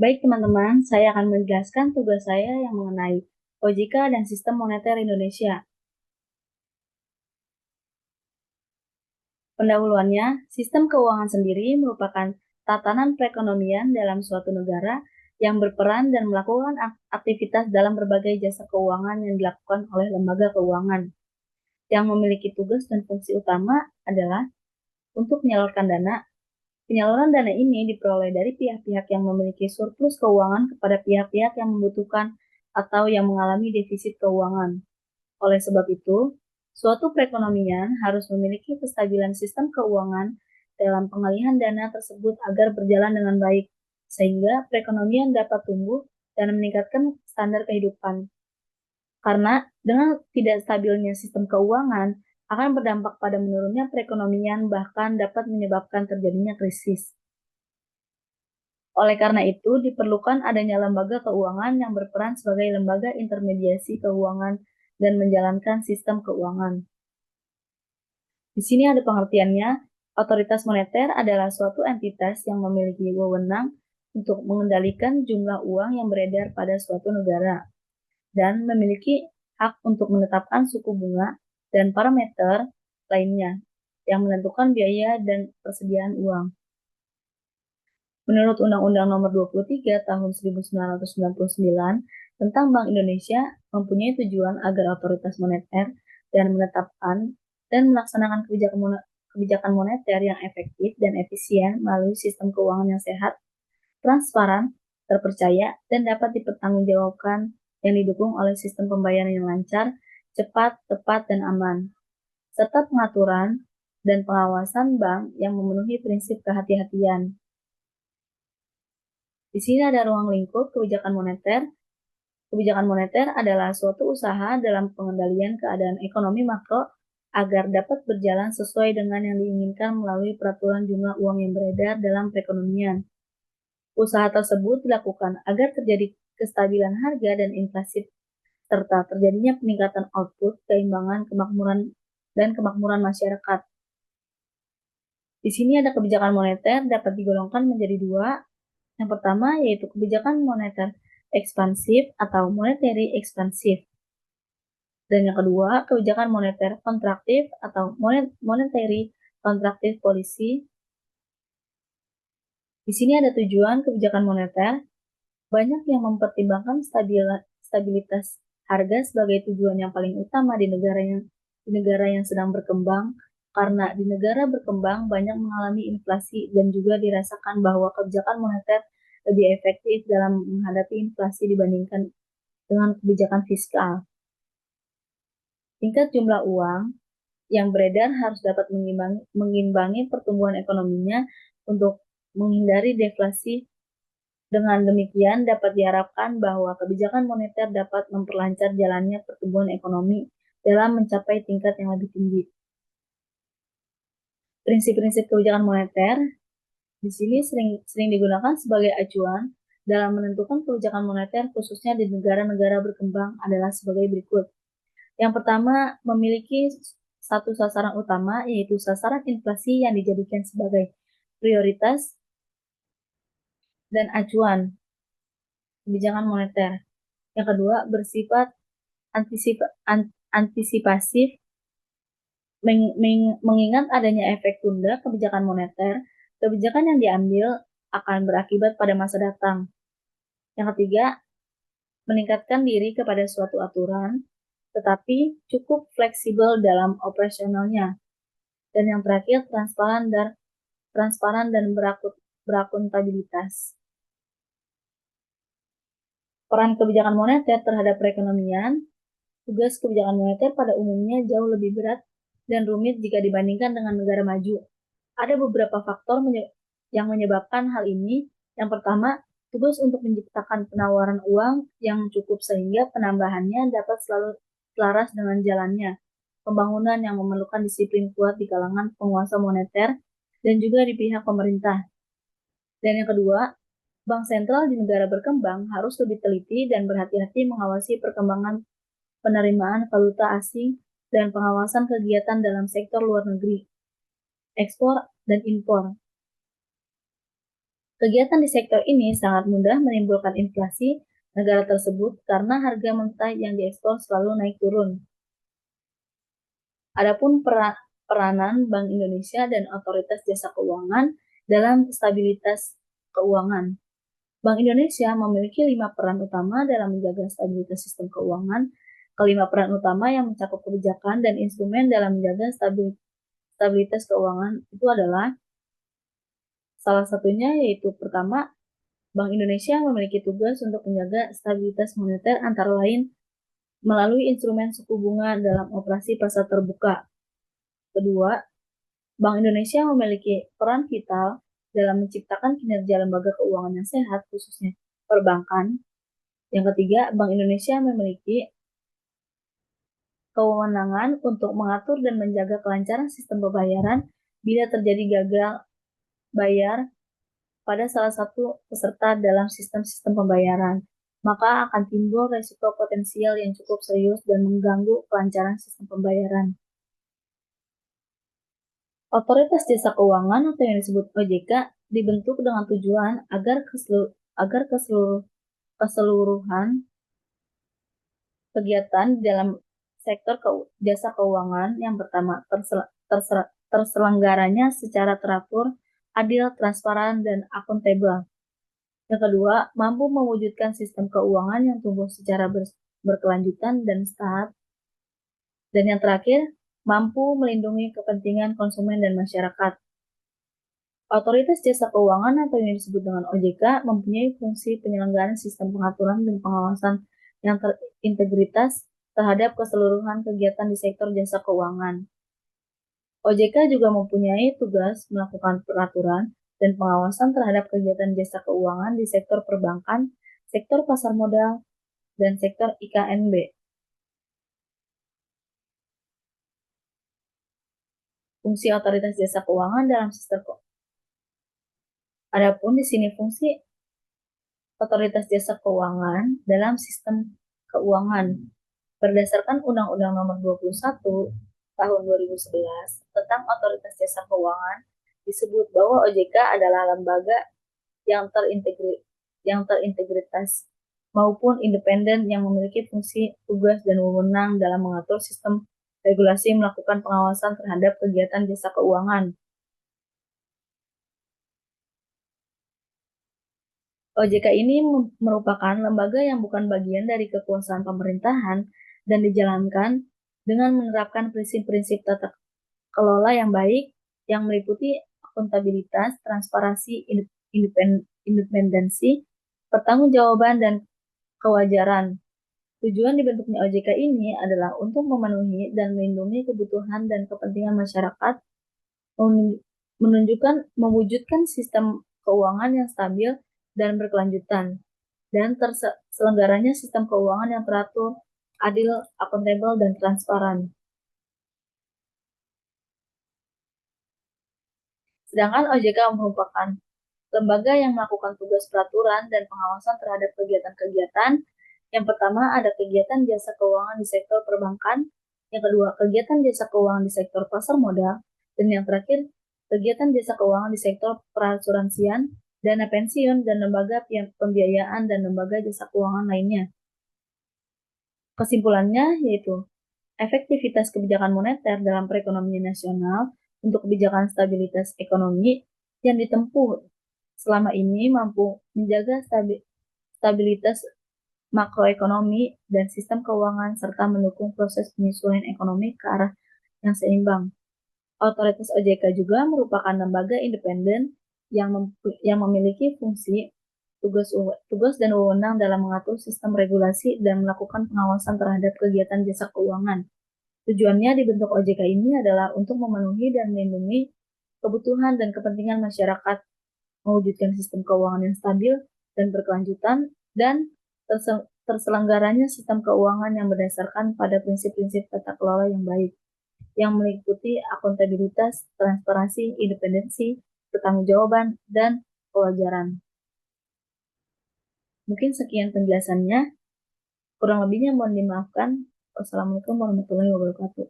Baik teman-teman, saya akan menjelaskan tugas saya yang mengenai OJK dan Sistem Moneter Indonesia. Pendahuluannya, sistem keuangan sendiri merupakan tatanan perekonomian dalam suatu negara yang berperan dan melakukan aktivitas dalam berbagai jasa keuangan yang dilakukan oleh lembaga keuangan. Yang memiliki tugas dan fungsi utama adalah untuk menyalurkan dana. Penyaluran dana ini diperoleh dari pihak-pihak yang memiliki surplus keuangan kepada pihak-pihak yang membutuhkan atau yang mengalami defisit keuangan. Oleh sebab itu, suatu perekonomian harus memiliki kestabilan sistem keuangan dalam pengalihan dana tersebut agar berjalan dengan baik, sehingga perekonomian dapat tumbuh dan meningkatkan standar kehidupan. Karena dengan tidak stabilnya sistem keuangan akan berdampak pada menurunnya perekonomian, bahkan dapat menyebabkan terjadinya krisis. Oleh karena itu, diperlukan adanya lembaga keuangan yang berperan sebagai lembaga intermediasi keuangan dan menjalankan sistem keuangan. Di sini ada pengertiannya, otoritas moneter adalah suatu entitas yang memiliki wewenang untuk mengendalikan jumlah uang yang beredar pada suatu negara dan memiliki hak untuk menetapkan suku bunga dan parameter lainnya yang menentukan biaya dan persediaan uang. Menurut Undang-Undang Nomor 23 Tahun 1999 tentang Bank Indonesia mempunyai tujuan agar otoritas moneter dan menetapkan dan melaksanakan kebijakan moneter yang efektif dan efisien melalui sistem keuangan yang sehat, transparan, terpercaya, dan dapat dipertanggungjawabkan yang didukung oleh sistem pembayaran yang lancar, cepat, tepat, dan aman, serta pengaturan dan pengawasan bank yang memenuhi prinsip kehati-hatian. Di sini ada ruang lingkup kebijakan moneter. Kebijakan moneter adalah suatu usaha dalam pengendalian keadaan ekonomi makro agar dapat berjalan sesuai dengan yang diinginkan melalui peraturan jumlah uang yang beredar dalam perekonomian. Usaha tersebut dilakukan agar terjadi kestabilan harga dan inflasi, serta terjadinya peningkatan output, keimbangan, kemakmuran masyarakat. Di sini ada kebijakan moneter dapat digolongkan menjadi dua. Yang pertama yaitu kebijakan moneter ekspansif atau monetary expansive. Dan yang kedua, kebijakan moneter kontraktif atau monetary contractive policy. Di sini ada tujuan kebijakan moneter. Banyak yang mempertimbangkan stabilitas harga sebagai tujuan yang paling utama di negara yang sedang berkembang, karena di negara berkembang banyak mengalami inflasi dan juga dirasakan bahwa kebijakan moneter lebih efektif dalam menghadapi inflasi dibandingkan dengan kebijakan fiskal. Tingkat jumlah uang yang beredar harus dapat mengimbangi pertumbuhan ekonominya untuk menghindari deflasi. Dengan demikian, dapat diharapkan bahwa kebijakan moneter dapat memperlancar jalannya pertumbuhan ekonomi dalam mencapai tingkat yang lebih tinggi. Prinsip-prinsip kebijakan moneter di sini sering digunakan sebagai acuan dalam menentukan kebijakan moneter khususnya di negara-negara berkembang adalah sebagai berikut. Yang pertama, memiliki satu sasaran utama, yaitu sasaran inflasi yang dijadikan sebagai prioritas dan acuan kebijakan moneter. Yang kedua, bersifat antisipasif, mengingat adanya efek tunda kebijakan moneter, kebijakan yang diambil akan berakibat pada masa datang. Yang ketiga, meningkatkan diri kepada suatu aturan, tetapi cukup fleksibel dalam operasionalnya. Dan yang terakhir, transparan dan berakuntabilitas. Peran kebijakan moneter terhadap perekonomian. Tugas kebijakan moneter pada umumnya jauh lebih berat dan rumit jika dibandingkan dengan negara maju. Ada beberapa faktor yang menyebabkan hal ini. Yang pertama, tugas untuk menciptakan penawaran uang yang cukup sehingga penambahannya dapat selalu selaras dengan jalannya. Pembangunan yang memerlukan disiplin kuat di kalangan penguasa moneter dan juga di pihak pemerintah. Dan yang kedua, bank sentral di negara berkembang harus lebih teliti dan berhati-hati mengawasi perkembangan penerimaan valuta asing dan pengawasan kegiatan dalam sektor luar negeri, ekspor dan impor. Kegiatan di sektor ini sangat mudah menimbulkan inflasi negara tersebut karena harga mentah yang diekspor selalu naik turun. Adapun peranan Bank Indonesia dan Otoritas Jasa Keuangan dalam stabilitas keuangan. Bank Indonesia memiliki 5 peran utama dalam menjaga stabilitas sistem keuangan. Kelima peran utama yang mencakup kebijakan dan instrumen dalam menjaga stabilitas keuangan itu adalah salah satunya yaitu pertama, Bank Indonesia memiliki tugas untuk menjaga stabilitas moneter antara lain melalui instrumen suku bunga dalam operasi pasar terbuka. Kedua, Bank Indonesia memiliki peran vital dalam menciptakan kinerja lembaga keuangan yang sehat, khususnya perbankan. Yang ketiga, Bank Indonesia memiliki kewenangan untuk mengatur dan menjaga kelancaran sistem pembayaran bila terjadi gagal bayar pada salah satu peserta dalam sistem-sistem pembayaran, maka akan timbul risiko potensial yang cukup serius dan mengganggu kelancaran sistem pembayaran. Otoritas Jasa Keuangan atau yang disebut OJK dibentuk dengan tujuan agar keseluruhan kegiatan dalam sektor jasa keuangan yang pertama terselenggaranya secara teratur, adil, transparan, dan akuntabel. Yang kedua, mampu mewujudkan sistem keuangan yang tumbuh secara berkelanjutan dan sehat. Dan yang terakhir, mampu melindungi kepentingan konsumen dan masyarakat. Otoritas Jasa Keuangan atau yang disebut dengan OJK mempunyai fungsi penyelenggaraan sistem pengaturan dan pengawasan yang terintegritas terhadap keseluruhan kegiatan di sektor jasa keuangan. OJK juga mempunyai tugas melakukan peraturan dan pengawasan terhadap kegiatan jasa keuangan di sektor perbankan, sektor pasar modal, dan sektor IKNB. Fungsi otoritas jasa keuangan dalam sistem keuangan. Adapun di sini fungsi otoritas jasa keuangan dalam sistem keuangan berdasarkan Undang-Undang Nomor 21 Tahun 2011 tentang Otoritas Jasa Keuangan disebut bahwa OJK adalah lembaga yang terintegritas maupun independen yang memiliki fungsi, tugas, dan wewenang dalam mengatur sistem regulasi melakukan pengawasan terhadap kegiatan jasa keuangan. OJK ini merupakan lembaga yang bukan bagian dari kekuasaan pemerintahan dan dijalankan dengan menerapkan prinsip-prinsip tata kelola yang baik yang meliputi akuntabilitas, transparansi, independensi, pertanggungjawaban, dan kewajaran. Tujuan dibentuknya OJK ini adalah untuk memenuhi dan melindungi kebutuhan dan kepentingan masyarakat, mewujudkan sistem keuangan yang stabil dan berkelanjutan, dan terselenggaranya sistem keuangan yang teratur, adil, akuntabel, dan transparan. Sedangkan OJK merupakan lembaga yang melakukan tugas peraturan dan pengawasan terhadap kegiatan-kegiatan. Yang pertama ada kegiatan jasa keuangan di sektor perbankan, yang kedua kegiatan jasa keuangan di sektor pasar modal, dan yang terakhir kegiatan jasa keuangan di sektor perasuransian, dana pensiun, dan lembaga pembiayaan dan lembaga jasa keuangan lainnya. Kesimpulannya yaitu efektivitas kebijakan moneter dalam perekonomian nasional untuk kebijakan stabilitas ekonomi yang ditempuh selama ini mampu menjaga stabilitas makroekonomi dan sistem keuangan serta mendukung proses penyesuaian ekonomi ke arah yang seimbang. Otoritas OJK juga merupakan lembaga independen yang memiliki fungsi, tugas dan wewenang dalam mengatur sistem regulasi dan melakukan pengawasan terhadap kegiatan jasa keuangan. Tujuannya dibentuk OJK ini adalah untuk memenuhi dan melindungi kebutuhan dan kepentingan masyarakat, mewujudkan sistem keuangan yang stabil dan berkelanjutan, dan terselenggaranya sistem keuangan yang berdasarkan pada prinsip-prinsip tata kelola yang baik, yang meliputi akuntabilitas, transparansi, independensi, pertanggungjawaban, dan kewajaran. Mungkin sekian penjelasannya, kurang lebihnya mohon dimaafkan. Wassalamualaikum warahmatullahi wabarakatuh.